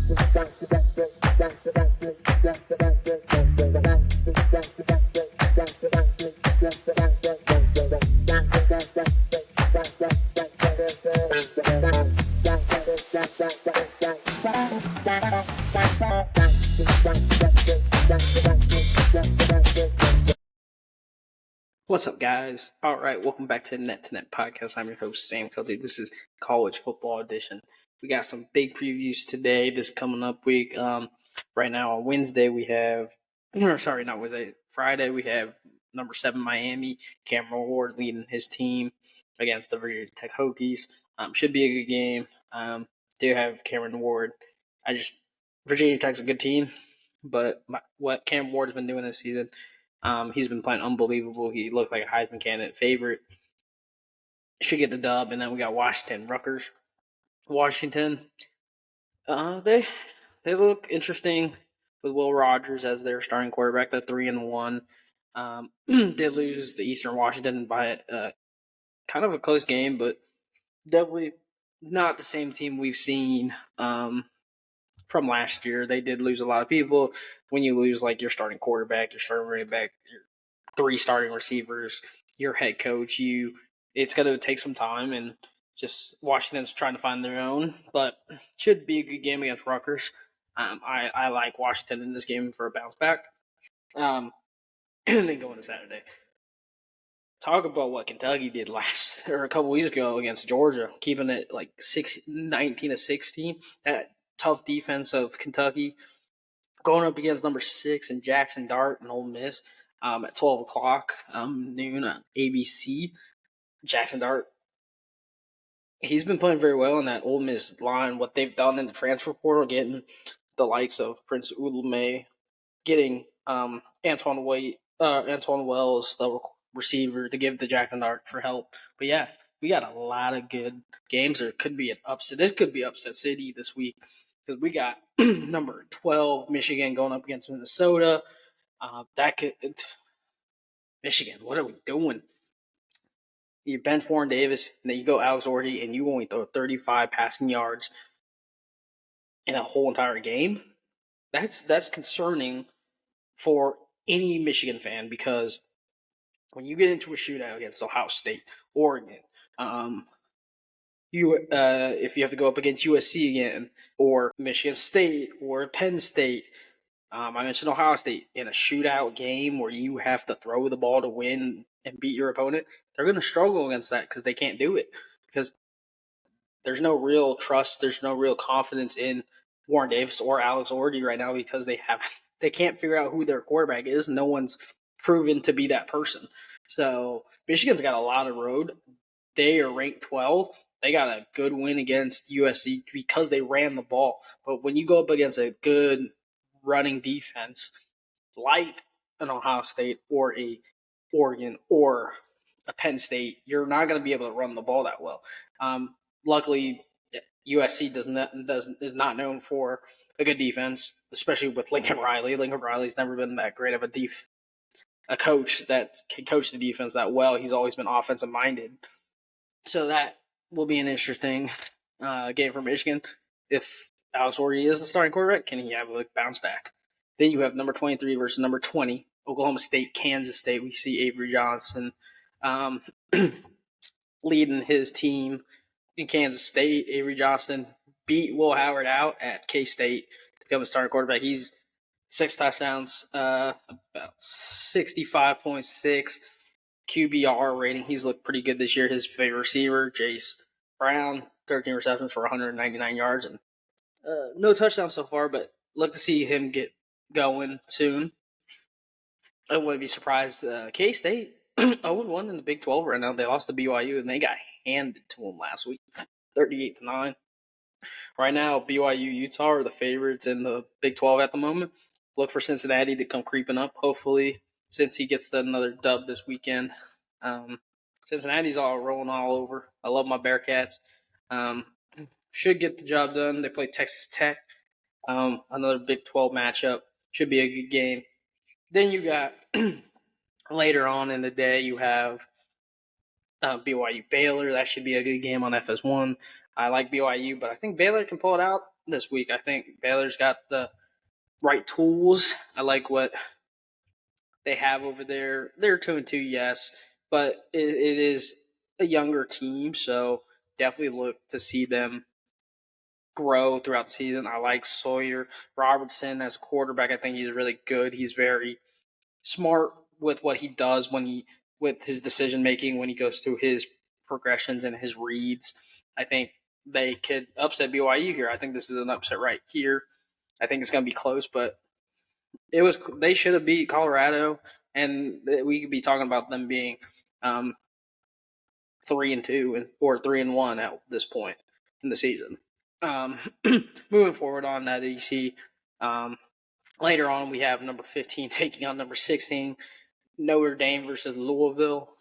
What's up, guys? All right, welcome back to Net2Net Podcast. I'm your host, Sam Kelty. This is College Football Edition. We got some big previews today, this coming up week. Right now on Wednesday, we have, Friday, we have number 7 Miami, Cameron Ward leading his team against the Virginia Tech Hokies. Should be a good game. Do have Cameron Ward. Virginia Tech's a good team, but what Cameron Ward has been doing this season, he's been playing unbelievable. He looked like a Heisman candidate favorite. Should get the dub. And then we got Washington, Rutgers. Washington, they look interesting with Will Rogers as their starting quarterback. They're 3-1. Did lose to Eastern Washington by kind of a close game, but definitely not the same team we've seen from last year. They did lose a lot of people. When you lose like your starting quarterback, your starting running back, your 3 starting receivers, your head coach, it's going to take some time, and just Washington's trying to find their own, but should be a good game against Rutgers. I like Washington in this game for a bounce back. And then going to Saturday. Talk about what Kentucky did a couple weeks ago against Georgia, keeping it like 19-16. That tough defense of Kentucky going up against number 6 and Jackson Dart and Ole Miss at 12 o'clock noon on ABC. Jackson Dart, he's been playing very well in that Ole Miss line. What they've done in the transfer portal, getting the likes of Prince Udomeh, getting Antoine Wells, the receiver, to give to Jackson Dart for help. But yeah, we got a lot of good games. There could be an upset. This could be upset city this week because we got number 12 Michigan going up against Minnesota. Michigan, what are we doing? You bench Warren Davis, and then you go Alex Orji, and you only throw 35 passing yards in a whole entire game. That's concerning for any Michigan fan, because when you get into a shootout against Ohio State, Oregon, if you have to go up against USC again, or Michigan State, or Penn State, I mentioned Ohio State, in a shootout game where you have to throw the ball to win and beat your opponent, they're going to struggle against that because they can't do it. Because there's no real trust, there's no real confidence in Warren Davis or Alex Orji right now, because they can't figure out who their quarterback is. No one's proven to be that person. So Michigan's got a lot of road. They are ranked 12. They got a good win against USC because they ran the ball. But when you go up against a good running defense like an Ohio State or a Oregon or a Penn State, you're not going to be able to run the ball that well. Luckily, USC is not known for a good defense, especially with Lincoln Riley. Lincoln Riley's never been that great of a coach that can coach the defense that well. He's always been offensive minded. So that will be an interesting game for Michigan. If Alex Orji is the starting quarterback, can he have a bounce back? Then you have number 23 versus number 20, Oklahoma State, Kansas State. We see Avery Johnson leading his team in Kansas State. Avery Johnson beat Will Howard out at K-State to become a starting quarterback. He's 6 touchdowns, about 65.6 QBR rating. He's looked pretty good this year. His favorite receiver, Jace Brown, 13 receptions for 199 yards, and no touchdowns so far, but look to see him get going soon. I wouldn't be surprised. K-State 0-1 in the Big 12 right now. They lost to BYU, and they got handed to them last week, 38-9. Right now, BYU, Utah are the favorites in the Big 12 at the moment. Look for Cincinnati to come creeping up, hopefully, since he gets another dub this weekend. Cincinnati's all rolling all over. I love my Bearcats. Should get the job done. They play Texas Tech. Another Big 12 matchup. Should be a good game. Then you got, later on in the day, you have BYU Baylor. That should be a good game on FS1. I like BYU, but I think Baylor can pull it out. this week. I think Baylor's got the right tools. I like what they have over there. They're 2-2, yes, but it is a younger team, so definitely look to see them grow throughout the season. I like Sawyer Robertson as a quarterback. I think he's really good. He's very smart with what he does with his decision making when he goes through his progressions and his reads. I think they could upset BYU here. I think this is an upset right here. I think it's going to be close, but they should have beat Colorado, and we could be talking about them being 3-2 or 3-1 at this point in the season. Moving forward on that, you see later on we have number 15 taking on number 16, Notre Dame versus Louisville.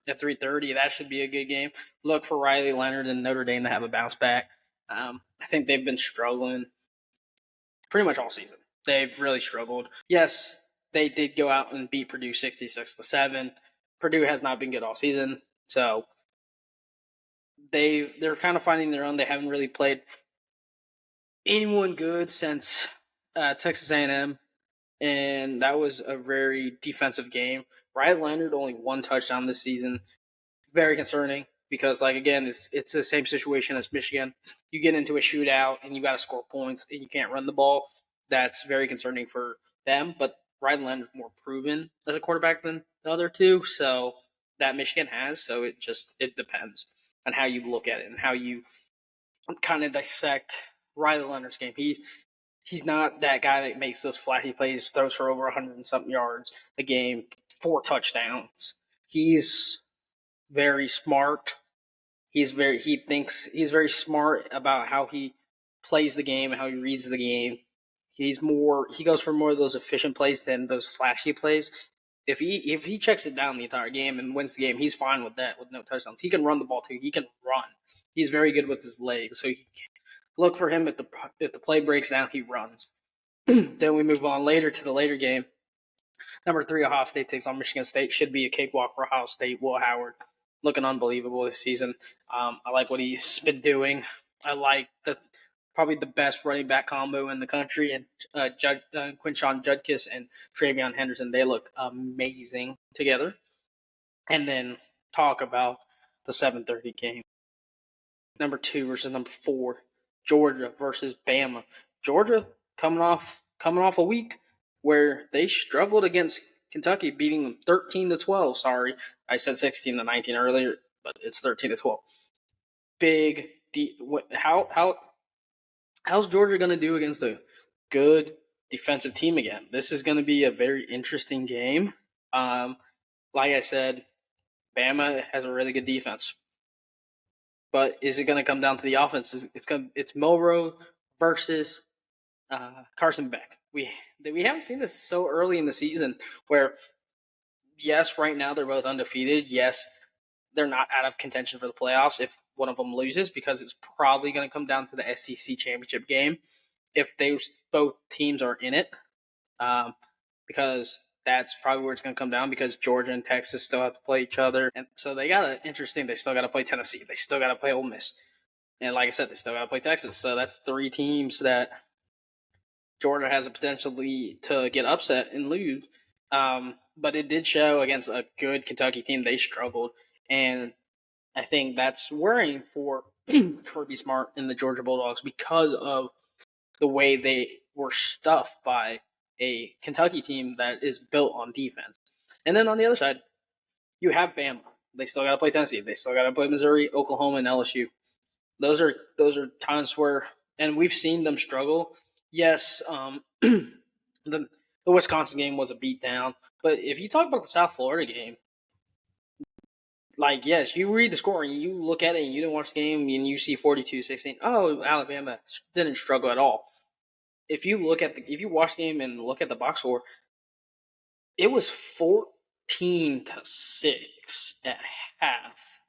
At 3:30, that should be a good game. Look for Riley Leonard and Notre Dame to have a bounce back. I think they've been struggling pretty much all season. They've really struggled. Yes, they did go out and beat Purdue 66-7. Purdue has not been good all season, so they're kind of finding their own. They haven't really played anyone good since Texas A&M, and that was a very defensive game. Riley Leonard only one touchdown this season. Very concerning because, again, it's the same situation as Michigan. You get into a shootout and you got to score points and you can't run the ball. That's very concerning for them. But Riley Leonard's more proven as a quarterback than the other two, so that Michigan has. So it depends on how you look at it and how you kind of dissect Riley Leonard's game. He's not that guy that makes those flashy plays, throws for over 100 and something yards a game, 4 touchdowns. He's very smart. He's very smart about how he plays the game, how he reads the game. He goes for more of those efficient plays than those flashy plays. If he checks it down the entire game and wins the game, he's fine with that, with no touchdowns. He can run the ball too. He can run. He's very good with his legs. So look for him if the play breaks down, he runs. Then we move on later to the later game. Number 3, Ohio State takes on Michigan State. Should be a cakewalk for Ohio State. Will Howard looking unbelievable this season. I like what he's been doing. I like probably the best running back combo in the country, and Quinshon Judkis and Travion Henderson. They look amazing together. And then talk about the 7:30 game. Number 2 versus number 4. Georgia versus Bama. Georgia coming off a week where they struggled against Kentucky, beating them 13-12. Sorry, I said 16-19 earlier, but it's 13-12. How's Georgia going to do against a good defensive team again? This is going to be a very interesting game. Like I said, Bama has a really good defense. But is it going to come down to the offense? It's Milroe versus Carson Beck. We haven't seen this so early in the season where, yes, right now they're both undefeated. Yes, they're not out of contention for the playoffs if one of them loses, because it's probably going to come down to the SEC championship game if both teams are in it, because that's probably where it's going to come down, because Georgia and Texas still have to play each other. And so they still got to play Tennessee. They still got to play Ole Miss. And like I said, they still got to play Texas. So that's 3 teams that Georgia has a potentially to get upset and lose. But it did show against a good Kentucky team. They struggled. And I think that's worrying for Kirby Smart and the Georgia Bulldogs because of the way they were stuffed by a Kentucky team that is built on defense. And then on the other side, you have Bama. They still got to play Tennessee. They still got to play Missouri, Oklahoma, and LSU. Those are times where, and we've seen them struggle. Yes, the Wisconsin game was a beatdown, but if you talk about the South Florida game, yes, you read the score and you look at it and you didn't watch the game and you see 42-16. Oh, Alabama didn't struggle at all. If you watch the game and look at the box score, it was 14-6 at half.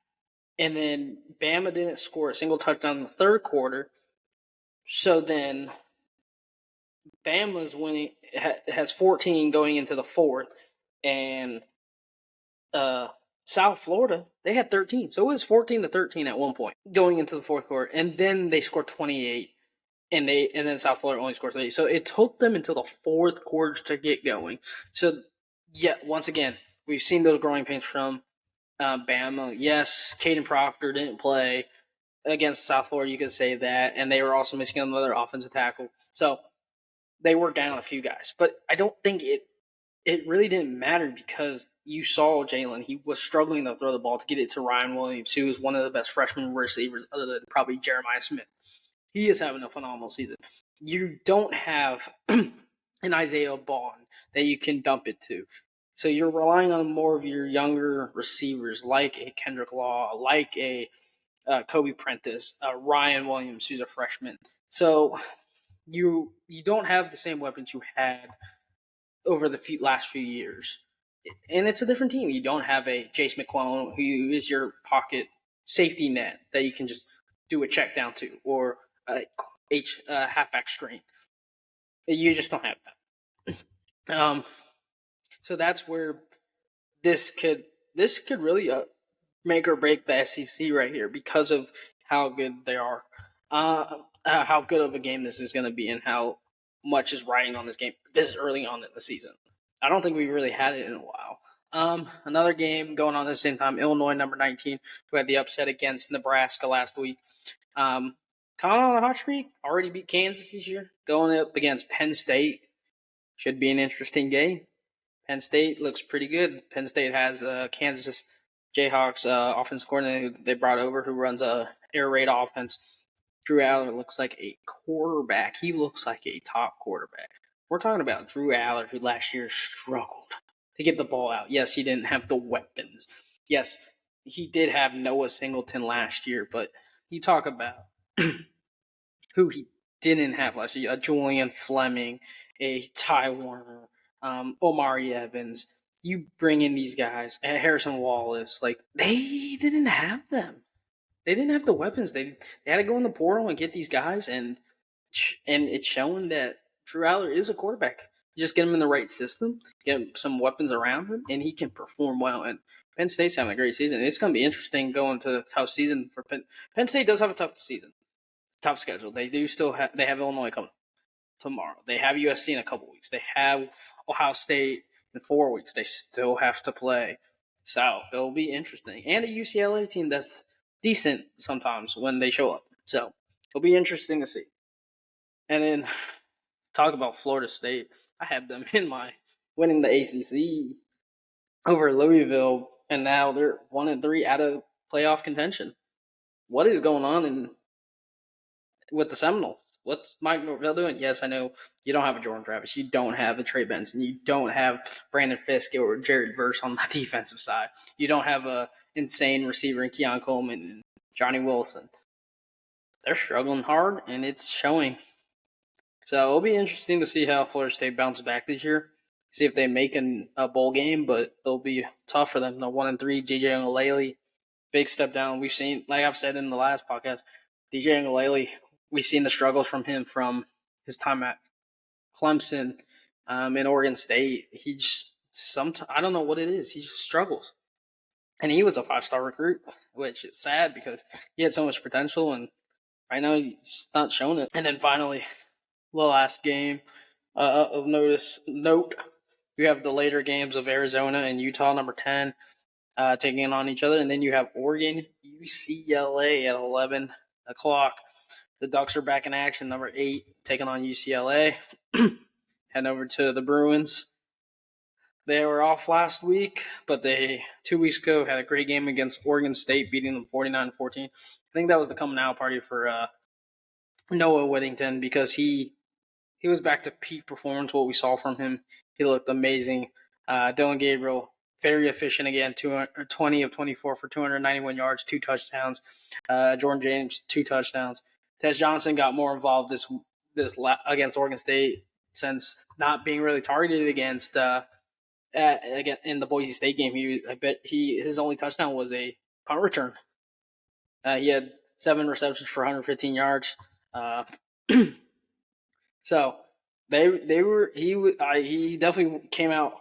And then Bama didn't score a single touchdown in the third quarter. So then Bama's winning, has 14 going into the fourth. And South Florida, they had 13. So it was 14-13 at one point going into the fourth quarter. And then they scored 28 and then South Florida only scored 3. So it took them until the fourth quarter to get going. So, yeah, once again, we've seen those growing pains from Bama. Yes, Caden Proctor didn't play against South Florida, you could say that, and they were also missing another offensive tackle. So they were down a few guys. But I don't think it really didn't matter because you saw Jalen. He was struggling to throw the ball to get it to Ryan Williams, who is one of the best freshman receivers other than probably Jeremiah Smith. He is having a phenomenal season. You don't have an Isaiah Bond that you can dump it to. So you're relying on more of your younger receivers like a Kendrick Law, like a Kobe Prentice, Ryan Williams, who's a freshman. So you don't have the same weapons you had over the last few years. And it's a different team. You don't have a Jace McClellan who is your pocket safety net that you can just do a check down to, or a halfback screen. You just don't have that. So that's where this could really make or break the SEC right here because of how good they are, how good of a game this is going to be, and how much is riding on this game this early on in the season. I don't think we really had it in a while. Another game going on at the same time, Illinois, number 19, who had the upset against Nebraska last week. Coming on a hot streak, already beat Kansas this year, going up against Penn State. Should be an interesting game. Penn State looks pretty good. Penn State has Kansas Jayhawks offensive coordinator who they brought over, who runs a air raid offense. Drew Aller looks like a quarterback. He looks like a top quarterback. We're talking about Drew Aller, who last year struggled to get the ball out. Yes, he didn't have the weapons. Yes, he did have Noah Singleton last year, but you talk about who he didn't have last year: a Julian Fleming, a Ty Warner, Omari Evans. You bring in these guys, Harrison Wallace. Like, they didn't have them. They didn't have the weapons. They had to go in the portal and get these guys, and it's showing that Drew Aller is a quarterback. You just get him in the right system, get him some weapons around him, and he can perform well. And Penn State's having a great season. It's going to be interesting going to a tough season for Penn. Penn State does have a tough season, tough schedule. They do still have Illinois coming tomorrow. They have USC in a couple weeks. They have Ohio State in 4 weeks. They still have to play. So it'll be interesting. And a UCLA team that's decent sometimes when they show up. So it'll be interesting to see. And then talk about Florida State. I had them in my winning the ACC over Louisville, and now they're 1-3 out of playoff contention. What is going on with the Seminoles? What's Mike Norvell doing? Yes, I know you don't have a Jordan Travis. You don't have a Trey Benson. You don't have Brandon Fisk or Jared Verse on the defensive side. You don't have a insane receiver in Keon Coleman and Johnny Wilson. They're struggling hard, and it's showing. So it'll be interesting to see how Florida State bounces back this year. See if they make a bowl game, but it'll be tough for them. The 1-3, DJ Uiagalelei, big step down. We've seen, like I've said in the last podcast, DJ Uiagalelei, we've seen the struggles from him from his time at Clemson, in Oregon State. He just I don't know what it is. He just struggles. And he was a 5-star recruit, which is sad because he had so much potential, and right now he's not showing it. And then finally, the last game of note, you have the later games of Arizona and Utah, number 10, taking on each other. And then you have Oregon, UCLA at 11 o'clock. The Ducks are back in action, number 8, taking on UCLA. Heading over to the Bruins. They were off last week, but they 2 weeks ago had a great game against Oregon State, beating them 49-14. I think that was the coming out party for Noah Whittington because he was back to peak performance, what we saw from him. He looked amazing. Dylan Gabriel, very efficient again, 20 of 24 for 291 yards, 2 touchdowns. Jordan James, 2 touchdowns. Tez Johnson got more involved this against Oregon State since not being really targeted against again in the Boise State game. His only touchdown was a punt return. He had 7 receptions for 115 yards. So he definitely came out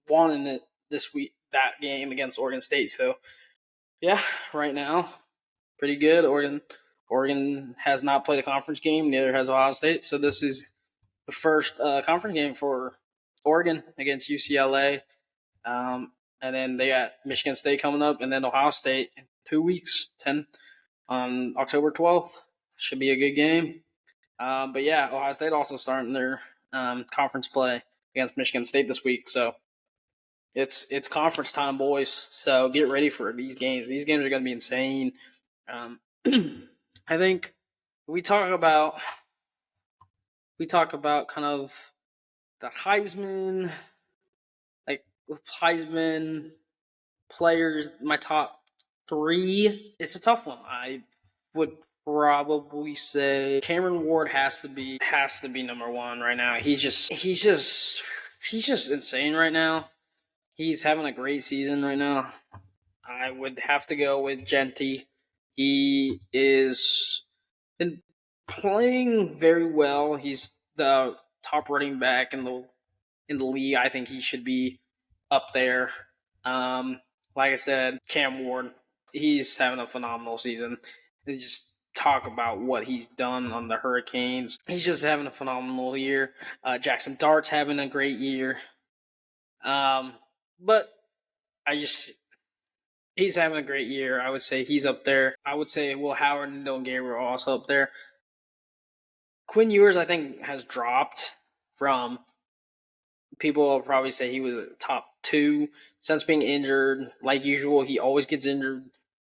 wanting this week, that game against Oregon State. So yeah, right now pretty good. Oregon Oregon has not played a conference game, neither has Ohio State. So this is the first conference game for Oregon against UCLA. And then they got Michigan State coming up, and then Ohio State in 2 weeks, on October 12th. Should be a good game. But yeah, Ohio State also starting their conference play against Michigan State this week. So it's conference time, boys. So get ready for these games. These games are going to be insane. I think we talk about kind of the Heisman, like Heisman players. My top 3. It's a tough one. I would probably say Cameron Ward has to be number 1 right now. He's just insane right now. He's having a great season right now. I would have to go with Genty. He is been playing very well. He's the top running back in the league. I think he should be up there. Like I said, Cam Ward, he's having a phenomenal season. And just talk about what he's done on the Hurricanes. He's just having a phenomenal year. Jackson Dart's having a great year. But he's having a great year. I would say he's up there. I would say Will Howard and Dylan Gabriel are also up there. Quinn Ewers, I think, has dropped from people will probably say he was top 2 since being injured. Like usual, he always gets injured,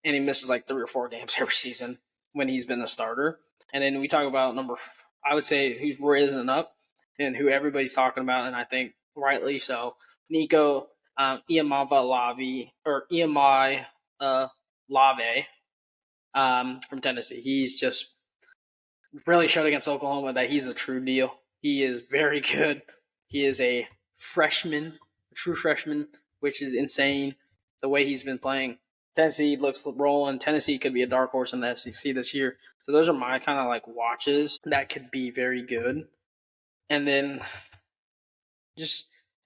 and he misses like 3 or 4 games every season when he's been a starter. And then we talk about I would say who's risen up and who everybody's talking about, and I think rightly so, Nico Iamaleava from Tennessee. He's just really showed against Oklahoma that he's a true deal. He is very good. He is a true freshman, which is insane the way he's been playing. Tennessee looks rolling. Tennessee could be a dark horse in the SEC this year. So those are my kind of like watches that could be very good. And then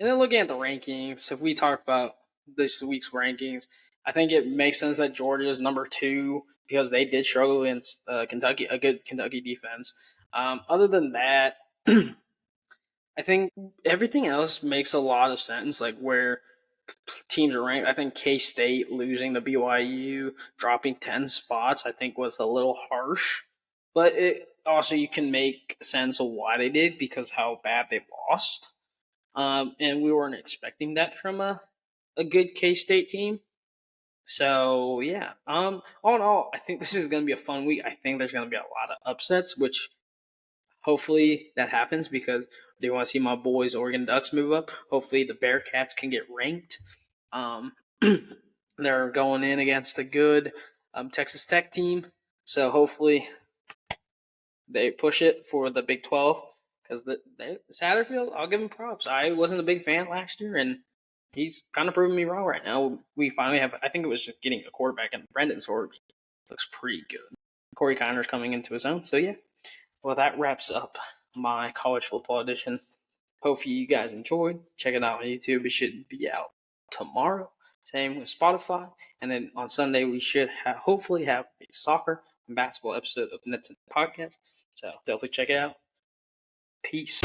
looking at the rankings, if we talk about this week's rankings, I think it makes sense that Georgia's number 2 because they did struggle against Kentucky, a good Kentucky defense. Other than that, I think everything else makes a lot of sense, like where teams are ranked. I think K-State losing to BYU, dropping 10 spots, I think was a little harsh. But it also, you can make sense of why they did because how bad they lost. And we weren't expecting that from a good K-State team. So, yeah. All in all, I think this is going to be a fun week. I think there's going to be a lot of upsets, which hopefully that happens because I do want to see my boys Oregon Ducks move up. Hopefully the Bearcats can get ranked. They're going in against a good Texas Tech team. So hopefully they push it for the Big 12 because Satterfield, I'll give him props. I wasn't a big fan last year, and he's kind of proving me wrong right now. We finally have, I think it was just getting a quarterback, and Brendan Sorby looks pretty good. Corey Connor's coming into his own. So, yeah. Well, that wraps up my college football edition. Hopefully you guys enjoyed. Check it out on YouTube. It should be out tomorrow. Same with Spotify. And then on Sunday, we should hopefully have a soccer and basketball episode of Net2Net Podcast. So definitely check it out. Peace.